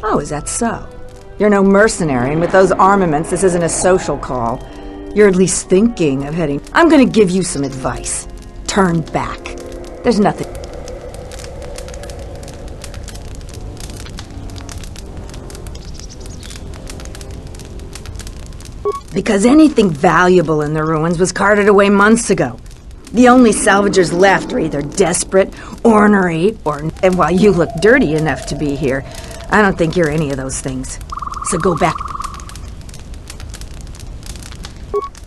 Oh, is that so? You're no mercenary, and with those armaments, this isn't a social call. You're at least thinking of heading... I'm gonna give you some advice. Turn back. There's nothing... Because anything valuable in the ruins was carted away months ago. The only salvagers left are either desperate, ornery, or... And while you look dirty enough to be here, I don't think you're any of those things. So go back.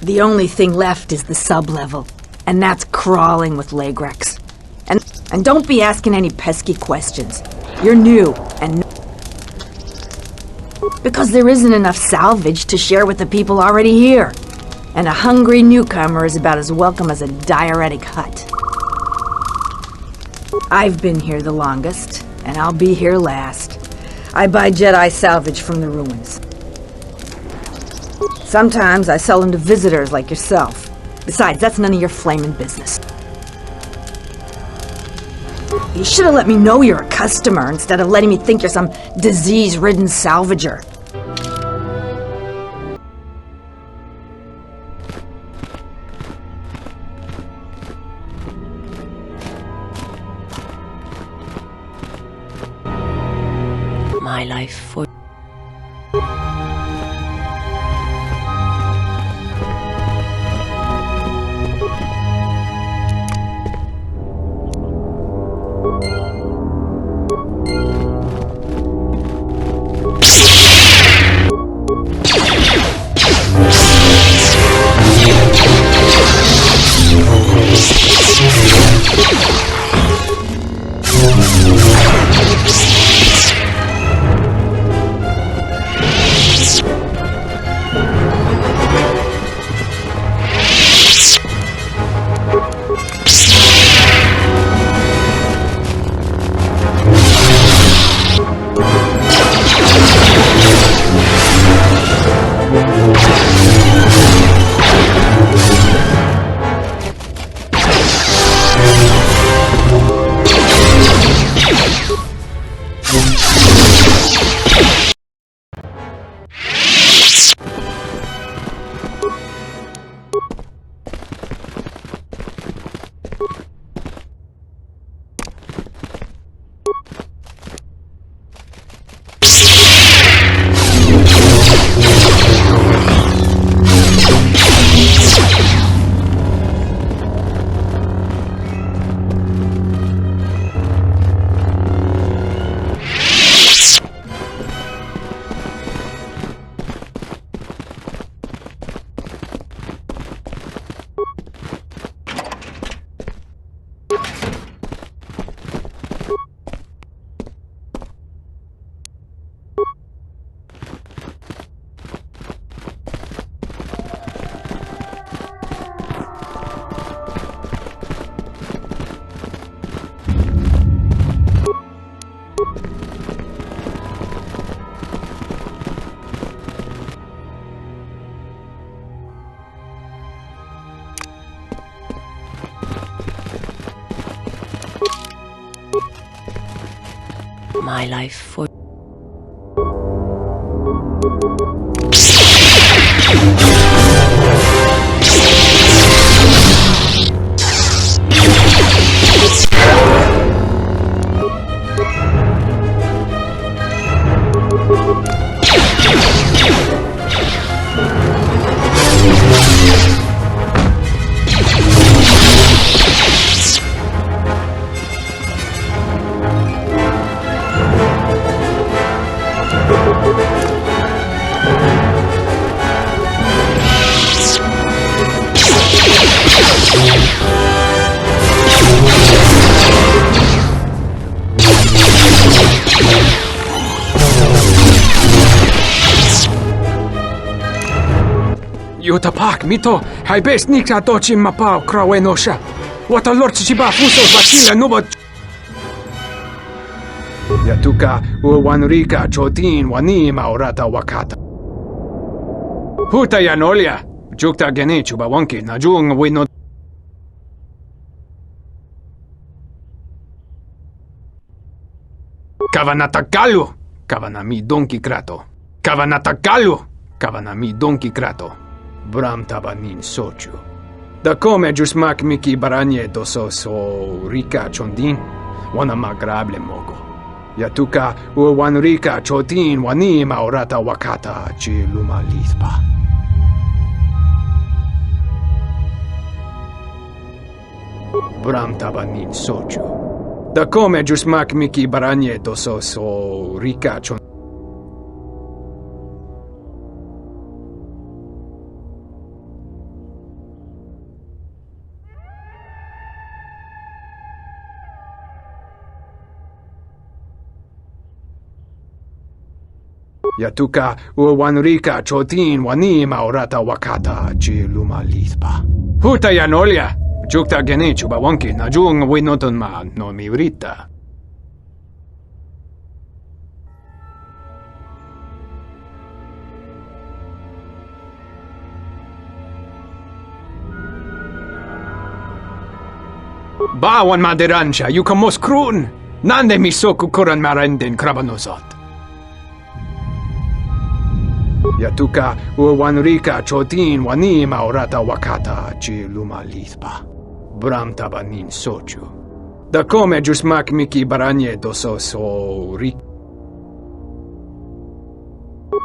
The only thing left is the sub-level, and that's crawling with Legrex. And don't be asking any pesky questions. You're new, and... Because there isn't enough salvage to share with the people already here. And a hungry newcomer is about as welcome as a diuretic hut. I've been here the longest, and I'll be here last. I buy Jedi salvage from the ruins. Sometimes I sell them to visitors like yourself. Besides, that's none of your flaming business. You should have let me know you're a customer instead of letting me think you're some disease-ridden salvager. My life for... My life for... Yuta Park, Mito, hai best nikta dochi mapao krawe nosha. What a lord chiba fuso vakila nubo. Yatuka uwanrika chotin wani maurata wakata. Huta yanolia, jukta gene chuba wonki najung wino. Kavanata galu, Kavanami donki krato. Kavanatakalu! Kavanami donki krato. Bram tabanin sochu. Da come giusmak miki baranye doso so rika chondin. Wana magrable mogo. Yatuka u wanrika chotin wani maorata wakata chi luma lithpa. Bram tabanin sochu. Da come giusmak miki baranye doso so rika chondin. Yatuka u wanrika chotin wani maorata wakata chi luma lithpa. Huta yanolya! Jukta gene chuba wonki na jung winoton ma no miurita. Bawan maderansha yukamos krun! Nande misoku kuran marenden krabanosot. Yatuka u wanrika chotin wani maorata wakata chi luma lithpa. Bram tabanin sochu. Da come giusmak miki baranye doso so rik.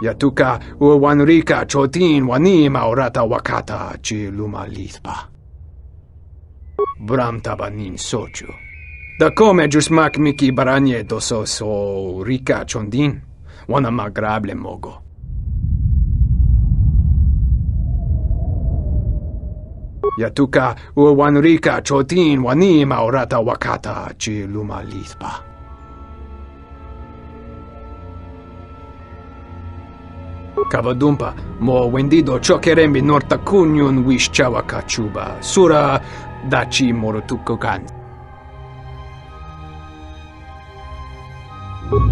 Yatuka u wanrika chotin wani maorata wakata chi luma lithpa. Bram tabanin sochu. Da come giusmak miki baranye doso so rika chondin. Wana magrable mogo. Yatuka u wanrika chotin wani maorata wakata chi luma lithpa. Kavadumpa mo wendido chokerembi norta kunyun wish chawaka chuba sura dachi morotukokan.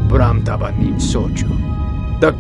Bram tabanin sochu. Da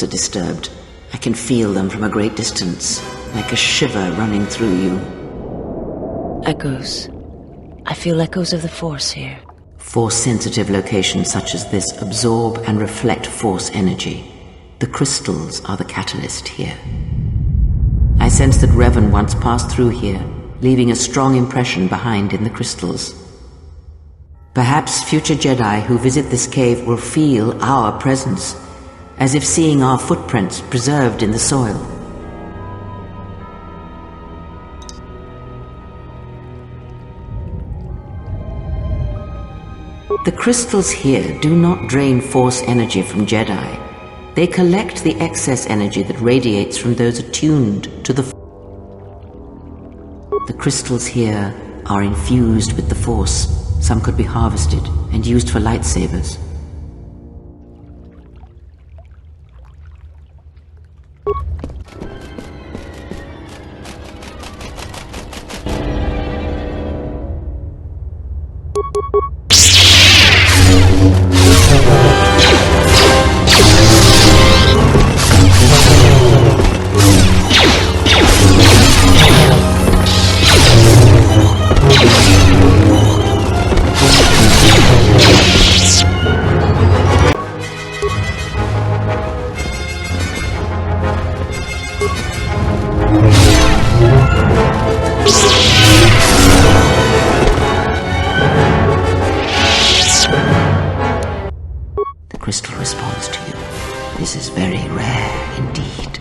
Are disturbed. I can feel them from a great distance, like a shiver running through you. Echoes. I feel echoes of the Force here. Force-sensitive locations such as this absorb and reflect Force energy. The crystals are the catalyst here. I sense that Revan once passed through here, leaving a strong impression behind in the crystals. Perhaps future Jedi who visit this cave will feel our presence, as if seeing our footprints preserved in the soil. The crystals here do not drain Force energy from Jedi. They collect the excess energy that radiates from those attuned to the The crystals here are infused with the Force. Some could be harvested and used for lightsabers. Crystal responds to you. This is very rare indeed.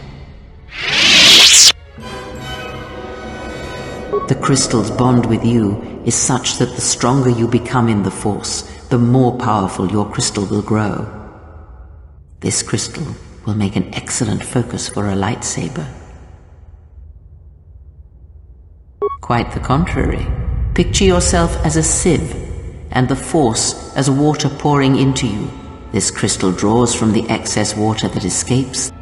The crystal's bond with you is such that the stronger you become in the Force, the more powerful your crystal will grow. This crystal will make an excellent focus for a lightsaber. Quite the contrary. Picture yourself as a sieve, and the Force as water pouring into you. This crystal draws from the excess water that escapes.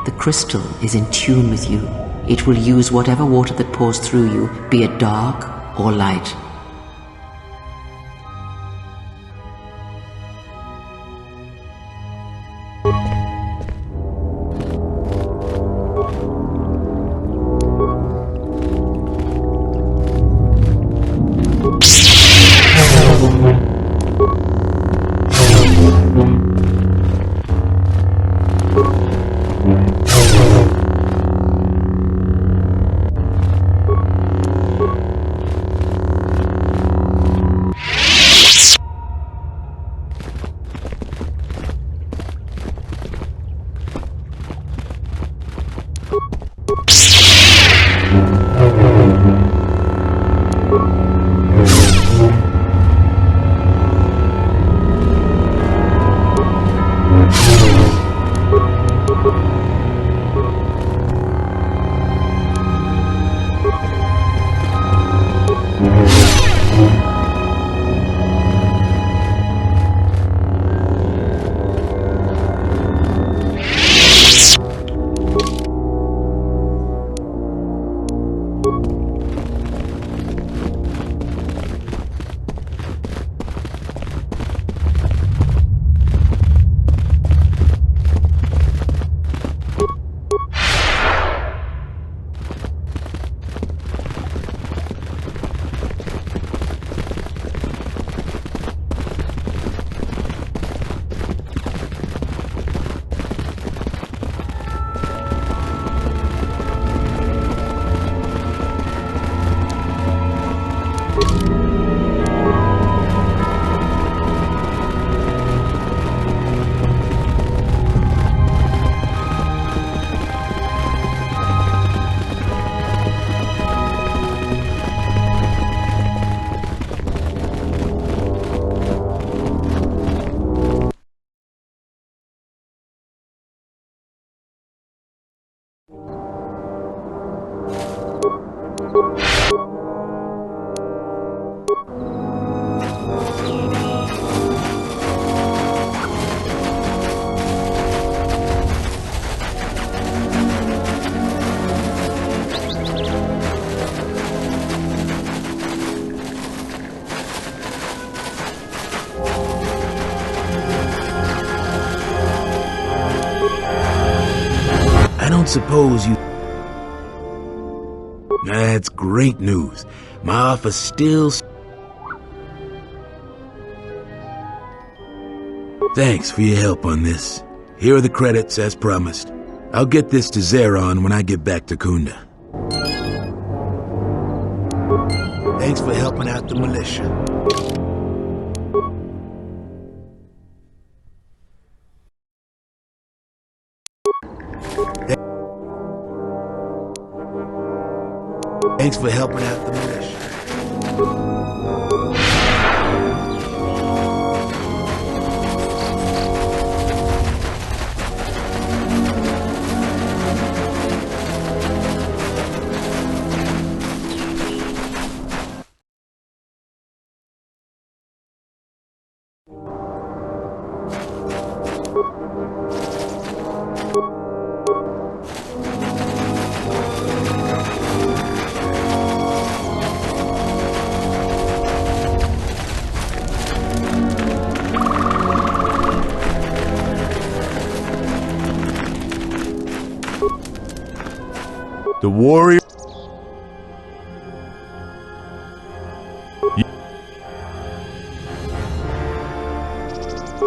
The crystal is in tune with you. It will use whatever water that pours through you, be it dark or light. Suppose you... That's great news. My office still... Thanks for your help on this. Here are the credits as promised. I'll get this to Zeron when I get back to Kunda. Thanks for helping out the militia. Thanks for helping out the militia. The warrior...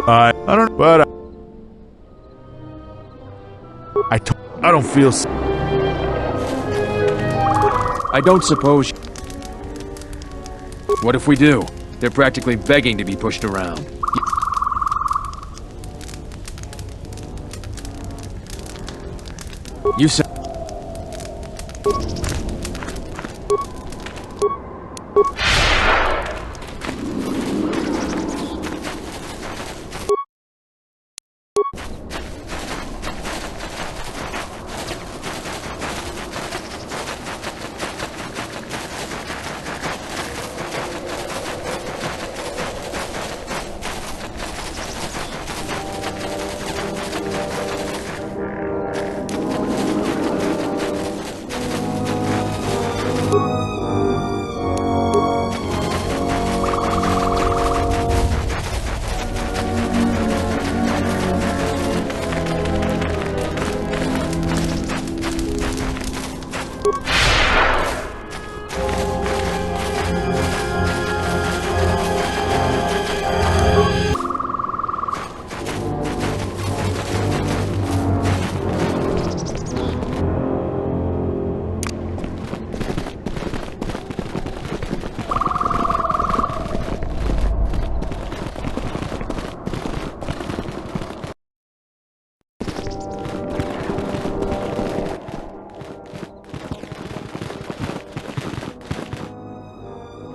I don't... But I don't feel... I don't suppose... What if we do? They're practically begging to be pushed around. You said...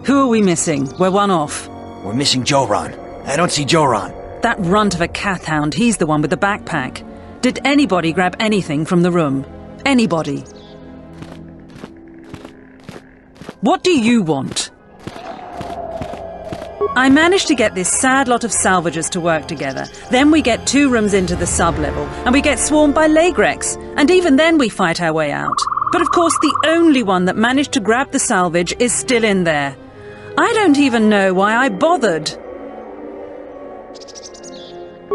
Who are we missing? We're one off. We're missing Joran. I don't see Joran. That runt of a Cathhound, he's the one with the backpack. Did anybody grab anything from the room? Anybody? What do you want? I managed to get this sad lot of salvagers to work together. Then we get 2 rooms into the sub-level, and we get swarmed by Lagrex. And even then we fight our way out. But of course the only one that managed to grab the salvage is still in there. I don't even know why I bothered.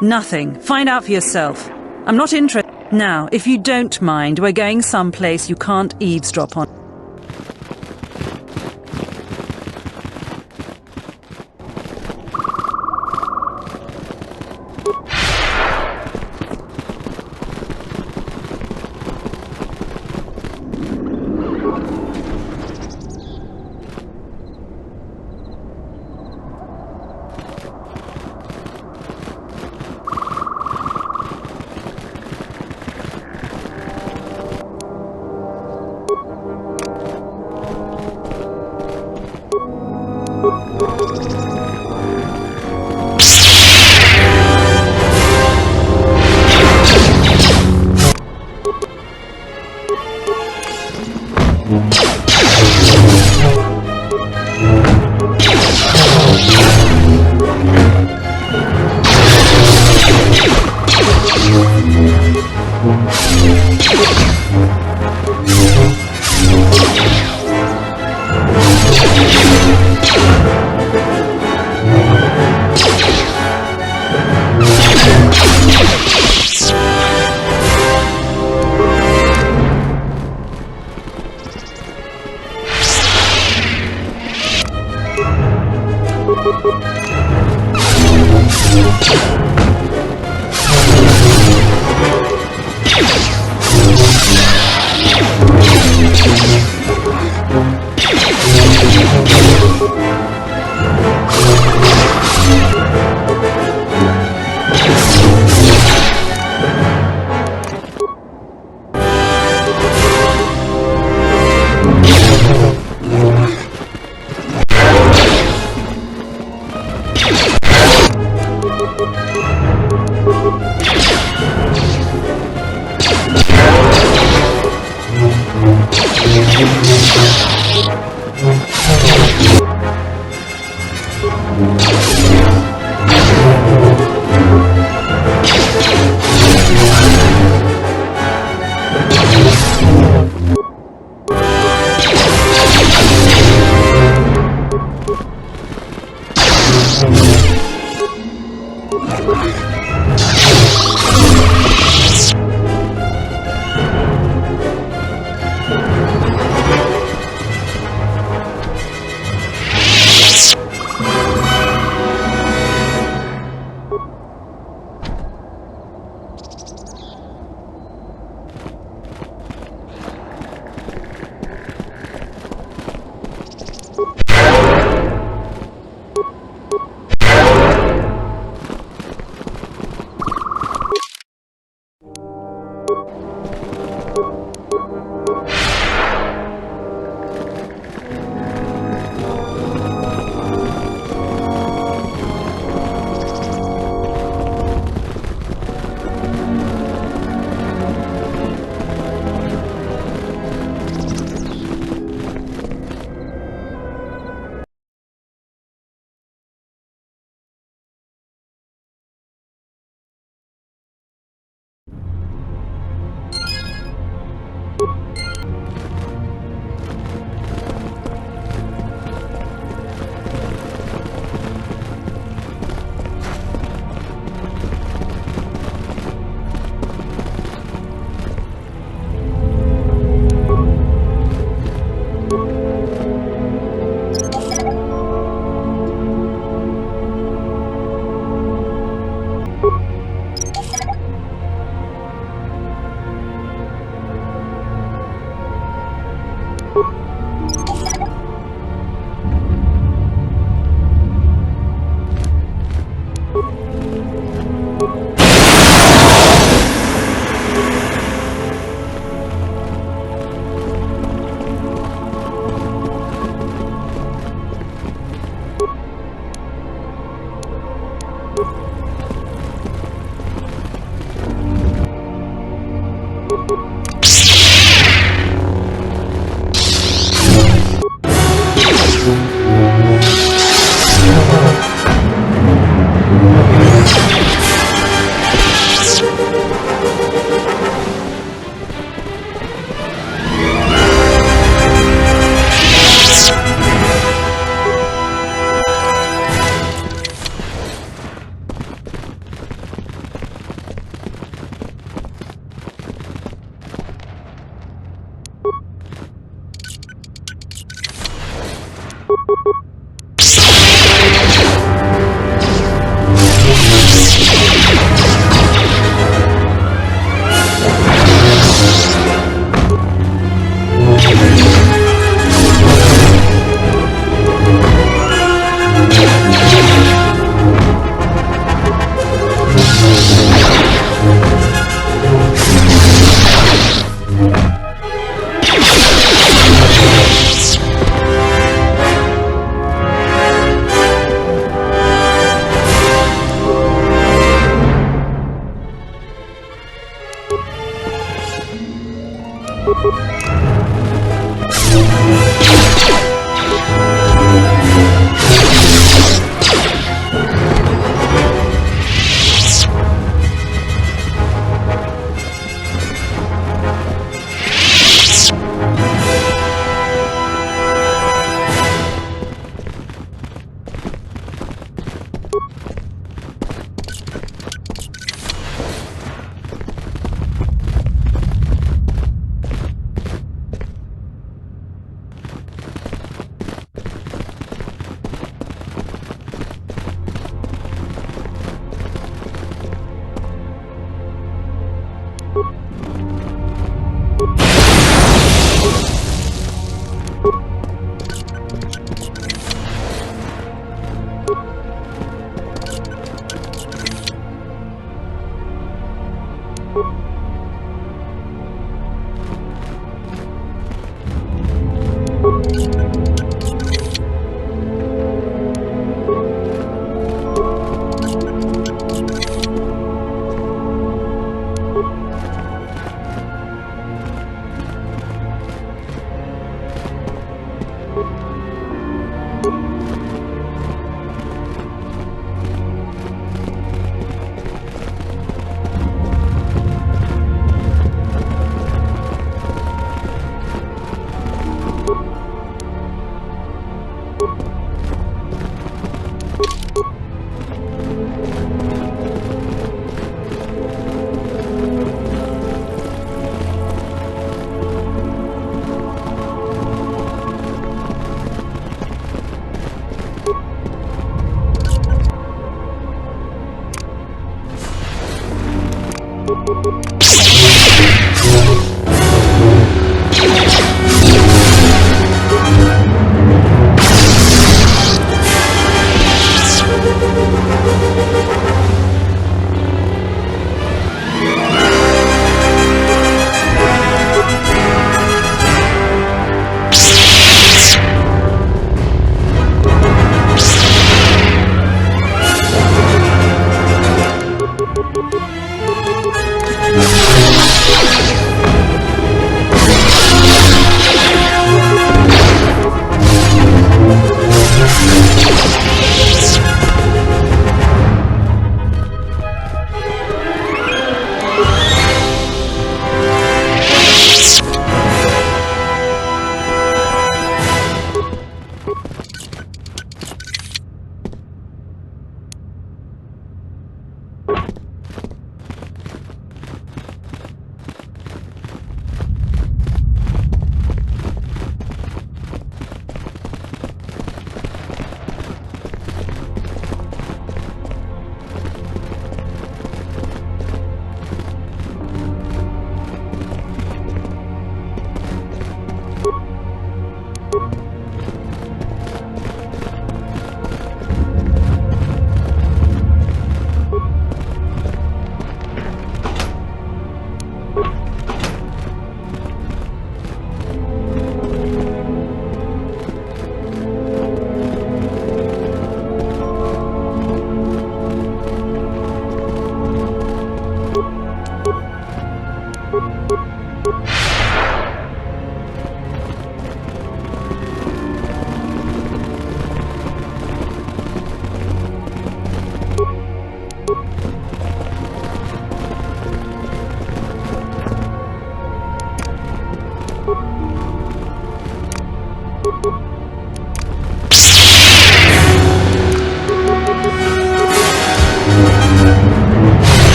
Nothing. Find out for yourself. I'm not interested. Now, if you don't mind, we're going someplace you can't eavesdrop on.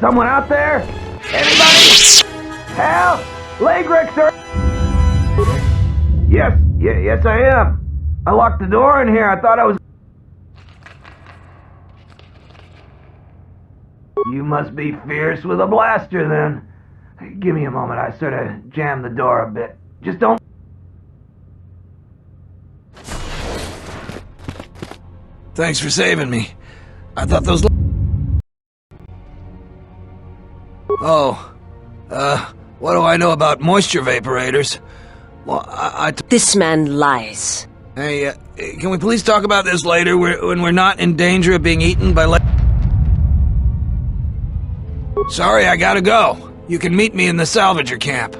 Someone out there? Anybody? Help! Lagrix, sir! Yes, I am. I locked the door in here. I thought I was... You must be fierce with a blaster, then. Give me a moment. I sort of jammed the door a bit. Just don't... Thanks for saving me. I thought those... what do I know about moisture vaporators? Well, This man lies. Hey, can we please talk about this later, when we're not in danger of being eaten by Sorry, I gotta go. You can meet me in the salvager camp.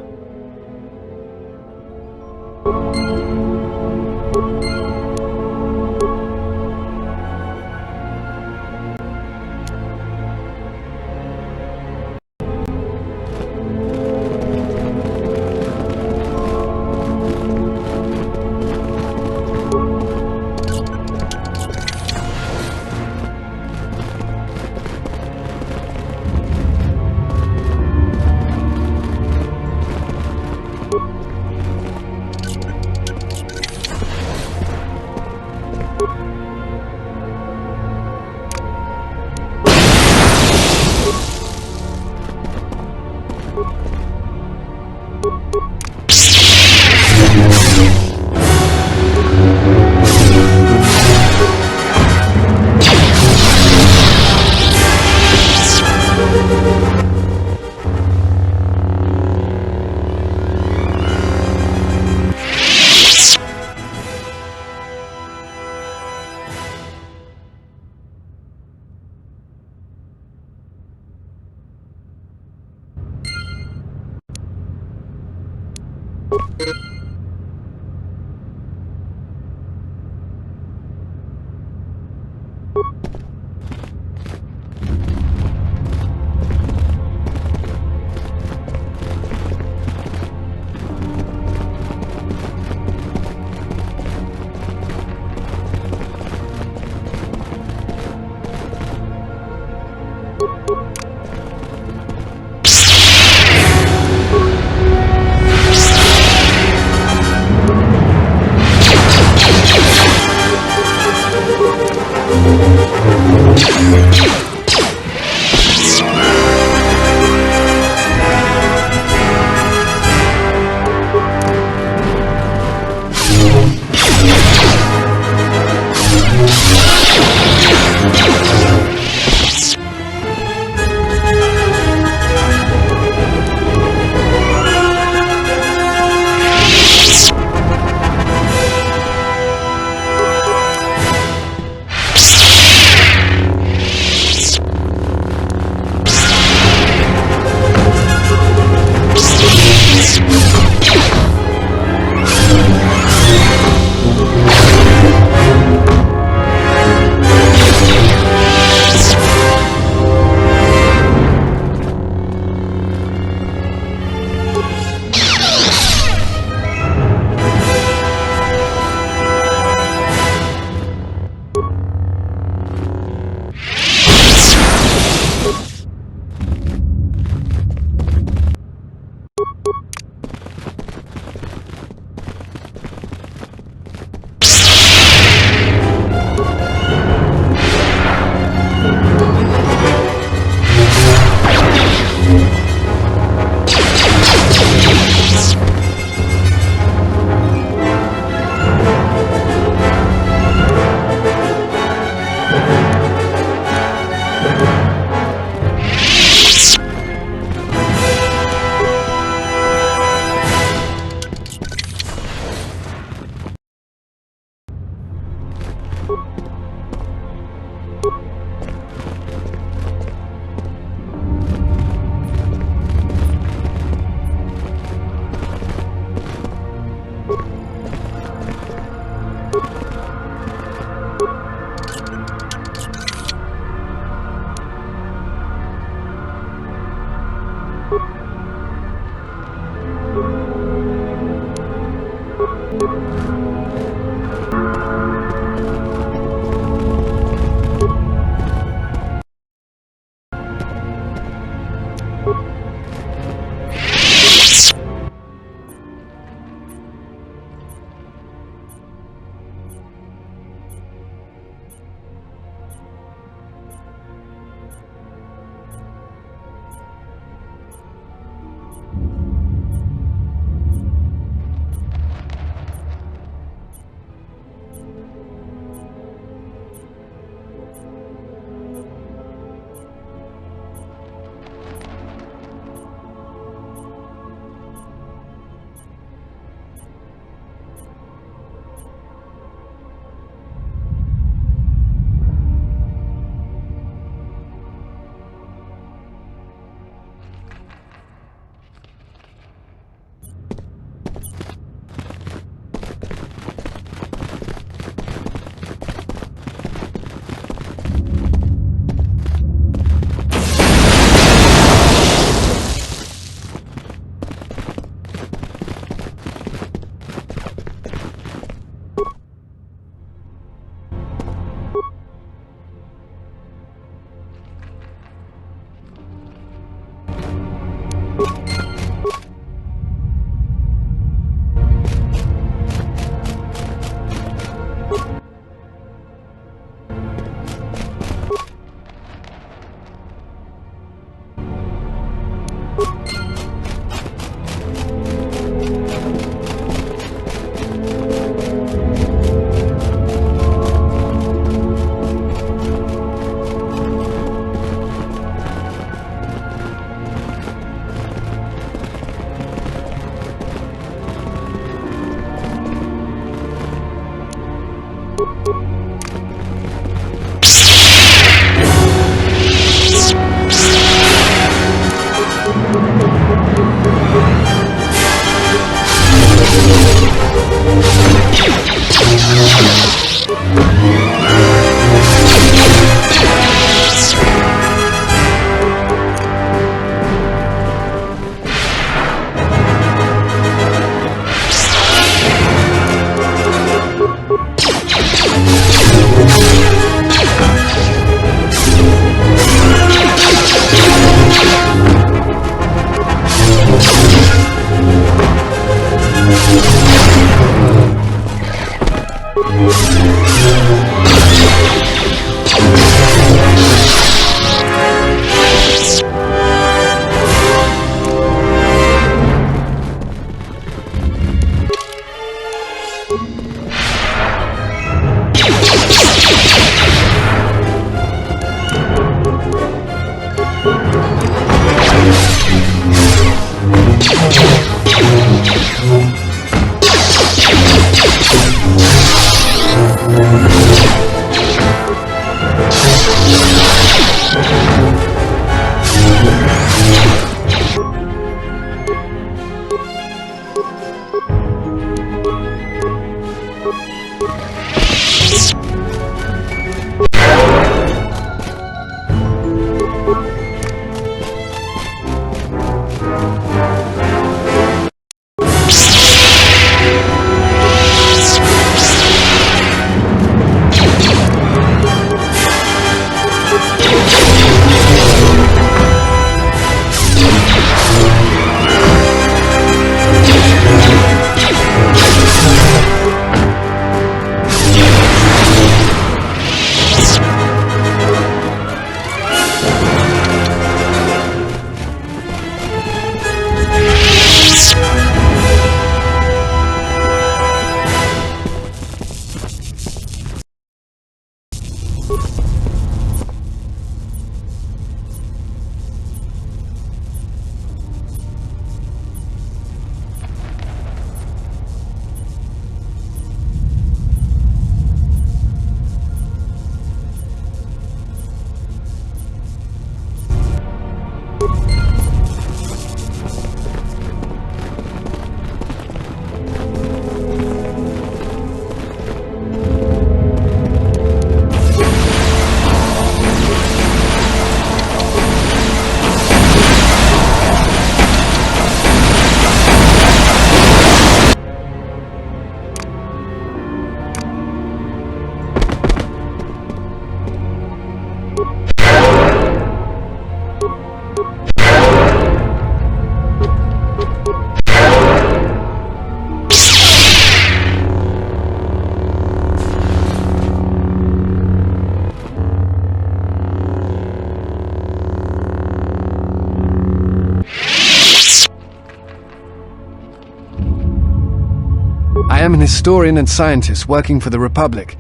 I am an historian and scientist working for the Republic,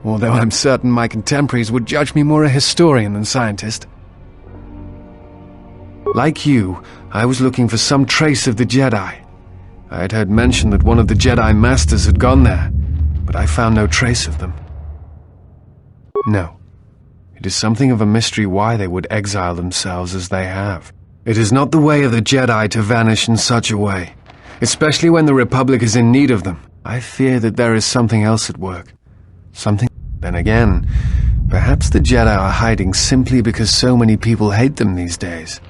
although I'm certain my contemporaries would judge me more a historian than scientist. Like you, I was looking for some trace of the Jedi. I had heard mention that one of the Jedi Masters had gone there, but I found no trace of them. No. It is something of a mystery why they would exile themselves as they have. It is not the way of the Jedi to vanish in such a way, especially when the Republic is in need of them. I fear that there is something else at work. Something... Then again, perhaps the Jedi are hiding simply because so many people hate them these days.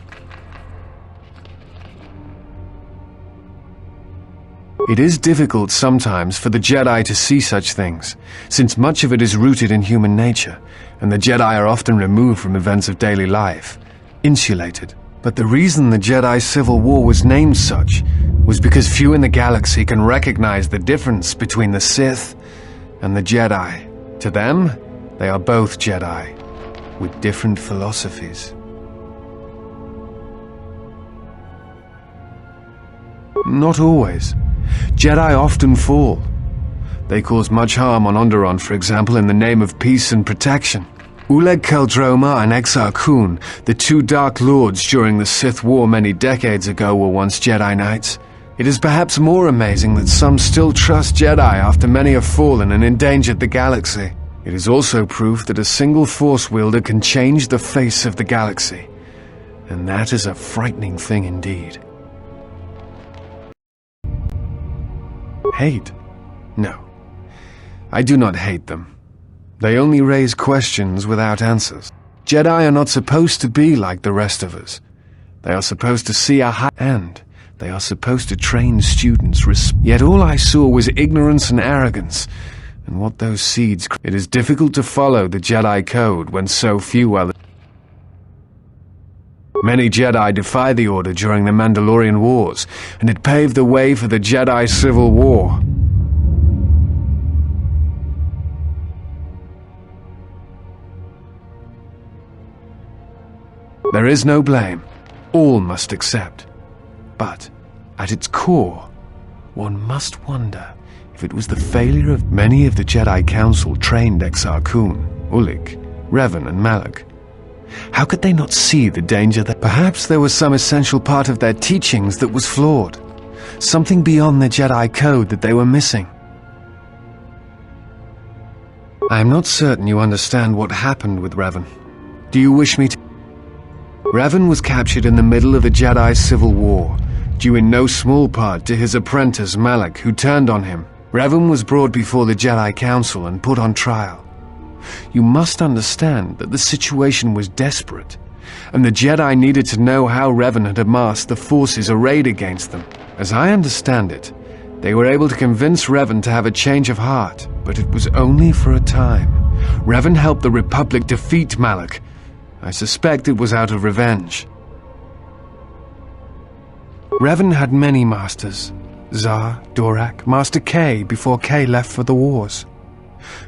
It is difficult sometimes for the Jedi to see such things, since much of it is rooted in human nature, and the Jedi are often removed from events of daily life, insulated. But the reason the Jedi Civil War was named such was because few in the galaxy can recognize the difference between the Sith and the Jedi. To them, they are both Jedi, with different philosophies. Not always. Jedi often fall. They cause much harm on Onderon, for example, in the name of peace and protection. Uleg Keldroma and Exar Kun, the two Dark Lords during the Sith War many decades ago, were once Jedi Knights. It is perhaps more amazing that some still trust Jedi after many have fallen and endangered the galaxy. It is also proof that a single Force wielder can change the face of the galaxy. And that is a frightening thing indeed. Hate? No. I do not hate them. They only raise questions without answers. Jedi are not supposed to be like the rest of us. They are supposed to see a high end. They are supposed to train students. Yet all I saw was ignorance and arrogance. And what those seeds... It is difficult to follow the Jedi code when so few are... Many Jedi defy the Order during the Mandalorian Wars, and it paved the way for the Jedi Civil War. There is no blame. All must accept. But, at its core, one must wonder if it was the failure of many of the Jedi Council trained Exar Kun, Ulik, Revan and Malak. How could they not see the danger that perhaps there was some essential part of their teachings that was flawed? Something beyond the Jedi code that they were missing? I am not certain you understand what happened with Revan. Do you wish me to... Revan was captured in the middle of the Jedi Civil War, due in no small part to his apprentice Malak, who turned on him. Revan was brought before the Jedi Council and put on trial. You must understand that the situation was desperate, and the Jedi needed to know how Revan had amassed the forces arrayed against them. As I understand it, they were able to convince Revan to have a change of heart, but it was only for a time. Revan helped the Republic defeat Malak. I suspect it was out of revenge. Revan had many masters. Zar, Dorak, Master K before K left for the wars.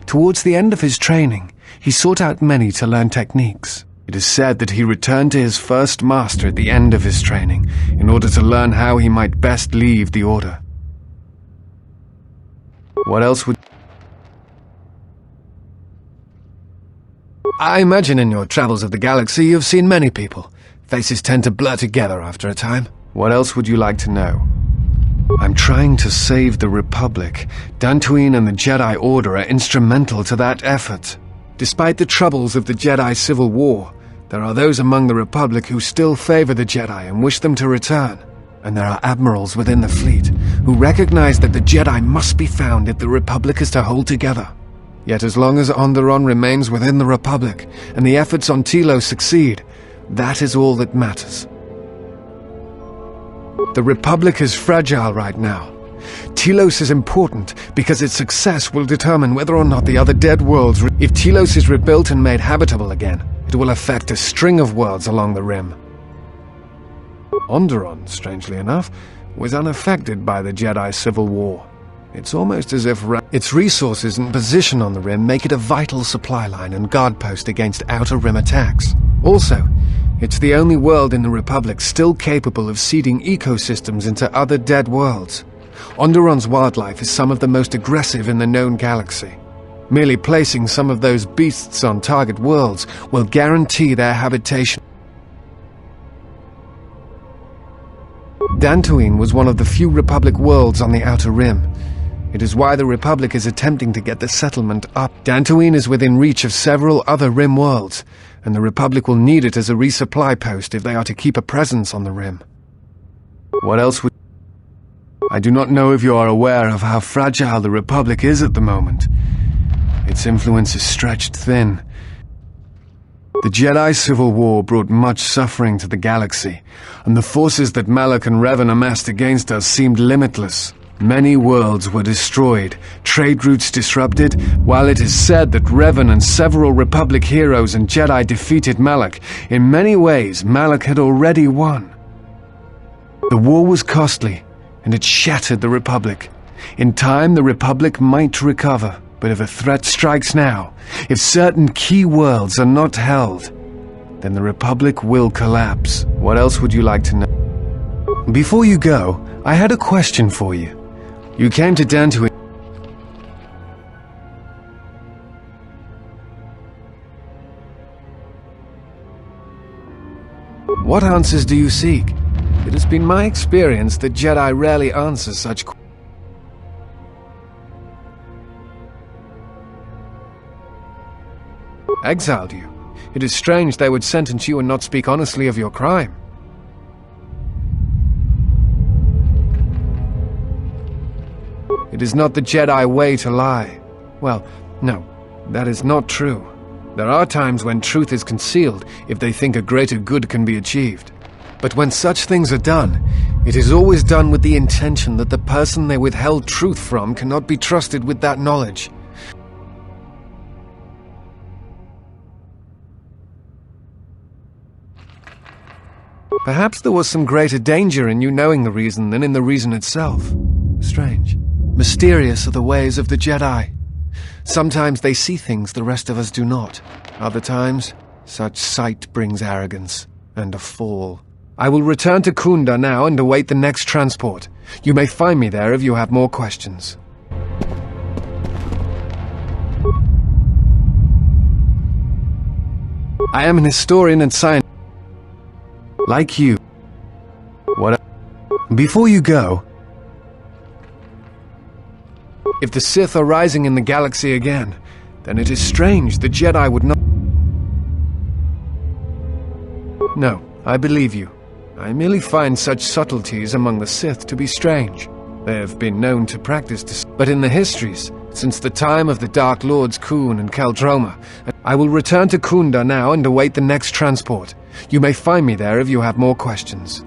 Towards the end of his training, he sought out many to learn techniques. It is said that he returned to his first master at the end of his training in order to learn how he might best leave the Order. What else would... I imagine in your travels of the galaxy you've seen many people. Faces tend to blur together after a time. What else would you like to know? I'm trying to save the Republic. Dantooine and the Jedi Order are instrumental to that effort. Despite the troubles of the Jedi Civil War, there are those among the Republic who still favor the Jedi and wish them to return. And there are admirals within the fleet who recognize that the Jedi must be found if the Republic is to hold together. Yet as long as Onderon remains within the Republic, and the efforts on Telos succeed, that is all that matters. The Republic is fragile right now. Telos is important because its success will determine whether or not the other dead worlds... If Telos is rebuilt and made habitable again, it will affect a string of worlds along the Rim. Onderon, strangely enough, was unaffected by the Jedi Civil War. It's almost as if its resources and position on the Rim make it a vital supply line and guard post against Outer Rim attacks. Also, it's the only world in the Republic still capable of seeding ecosystems into other dead worlds. Onderon's wildlife is some of the most aggressive in the known galaxy. Merely placing some of those beasts on target worlds will guarantee their habitation. Dantooine was one of the few Republic worlds on the Outer Rim. It is why the Republic is attempting to get the settlement up. Dantooine is within reach of several other Rim worlds, and the Republic will need it as a resupply post if they are to keep a presence on the Rim. What else would... I do not know if you are aware of how fragile the Republic is at the moment. Its influence is stretched thin. The Jedi Civil War brought much suffering to the galaxy, and the forces that Malak and Revan amassed against us seemed limitless. Many worlds were destroyed, trade routes disrupted. While it is said that Revan and several Republic heroes and Jedi defeated Malak, in many ways Malak had already won. The war was costly, and it shattered the Republic. In time, the Republic might recover, but if a threat strikes now, if certain key worlds are not held, then the Republic will collapse. What else would you like to know? Before you go, I had a question for you. You came to Dantooine. What answers do you seek? It has been my experience that Jedi rarely answer such questions. Exiled you. It is strange they would sentence you and not speak honestly of your crime. It is not the Jedi way to lie. Well, no, that is not true. There are times when truth is concealed if they think a greater good can be achieved. But when such things are done, it is always done with the intention that the person they withheld truth from cannot be trusted with that knowledge. Perhaps there was some greater danger in you knowing the reason than in the reason itself. Strange. Mysterious are the ways of the Jedi. Sometimes they see things the rest of us do not. Other times, such sight brings arrogance and a fall. I will return to Kunda now and await the next transport. You may find me there if you have more questions. I am an historian and scientist. Like you. What? Before you go, if the Sith are rising in the galaxy again, then it is strange the Jedi would not... No, I believe you. I merely find such subtleties among the Sith to be strange. They have been known to practice this, but in the histories, since the time of the Dark Lords Khun and Keldroma, I will return to Kunda now and await the next transport. You may find me there if you have more questions.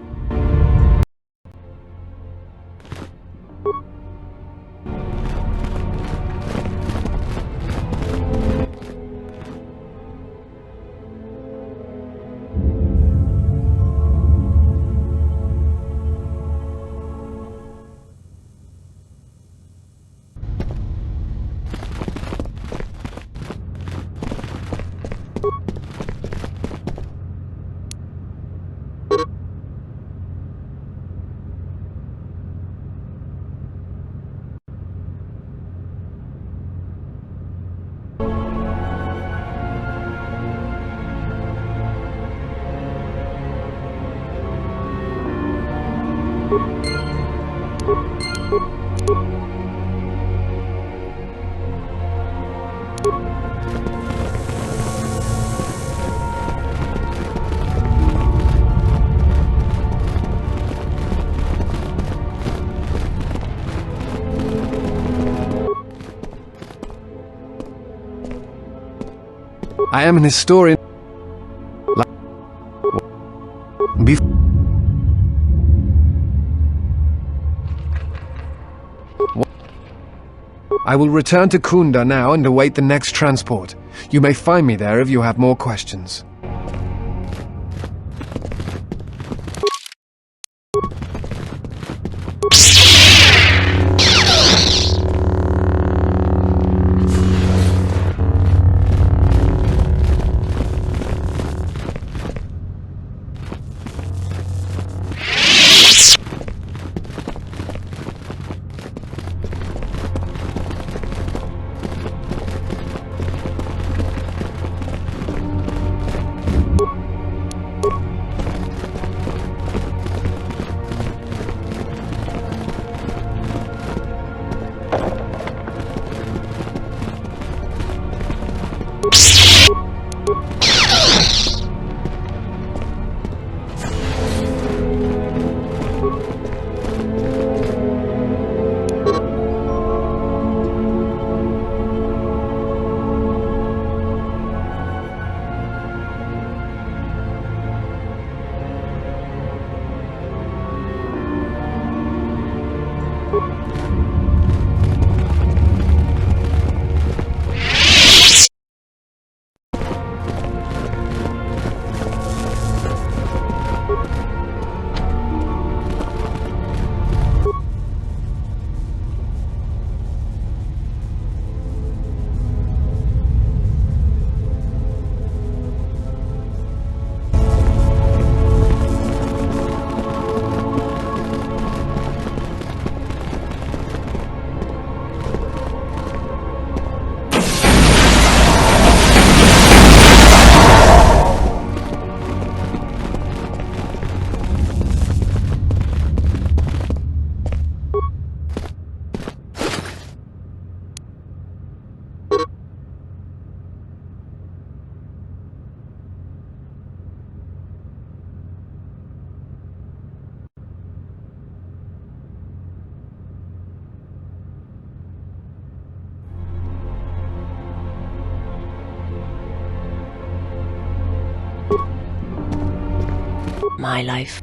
I am an historian. I will return to Kunda now and await the next transport. You may find me there if you have more questions. My life.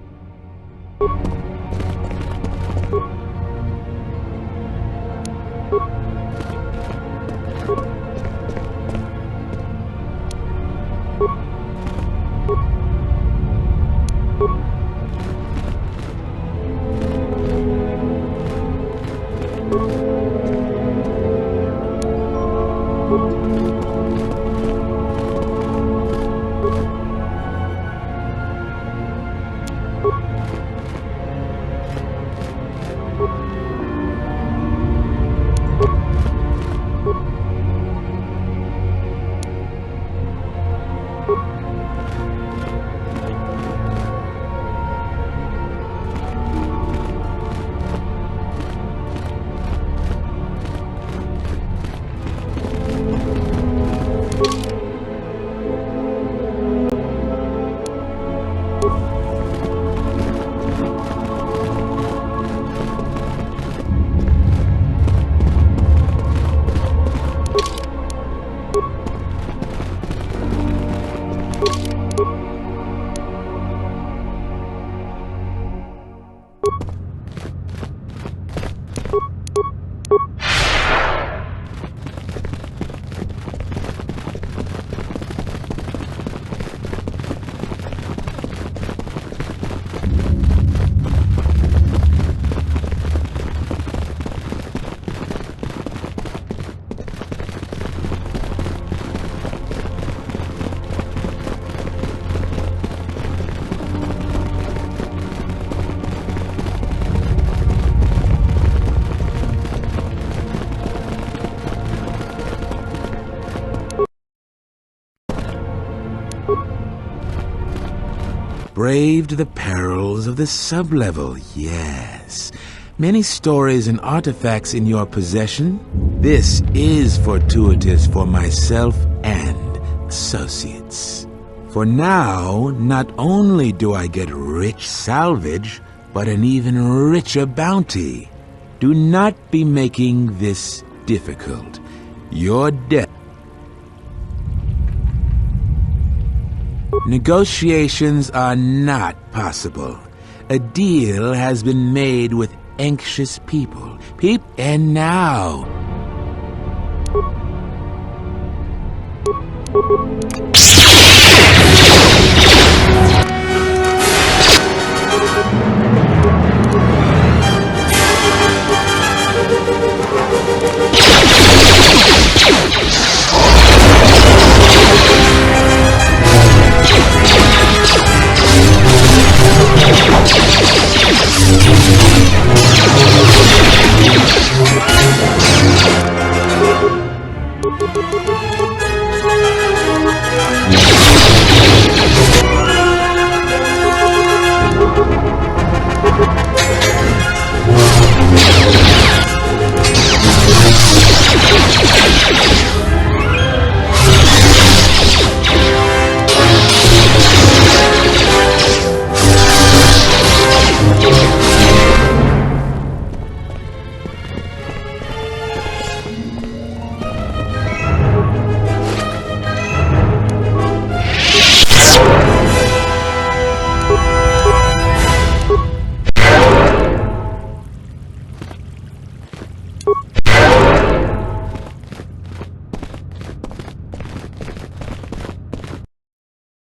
Braved the perils of the sublevel, yes. Many stories and artifacts in your possession. This is fortuitous for myself and associates. For now, not only do I get rich salvage, but an even richer bounty. Do not be making this difficult. Your debt. Negotiations are not possible. A deal has been made with anxious people. And now...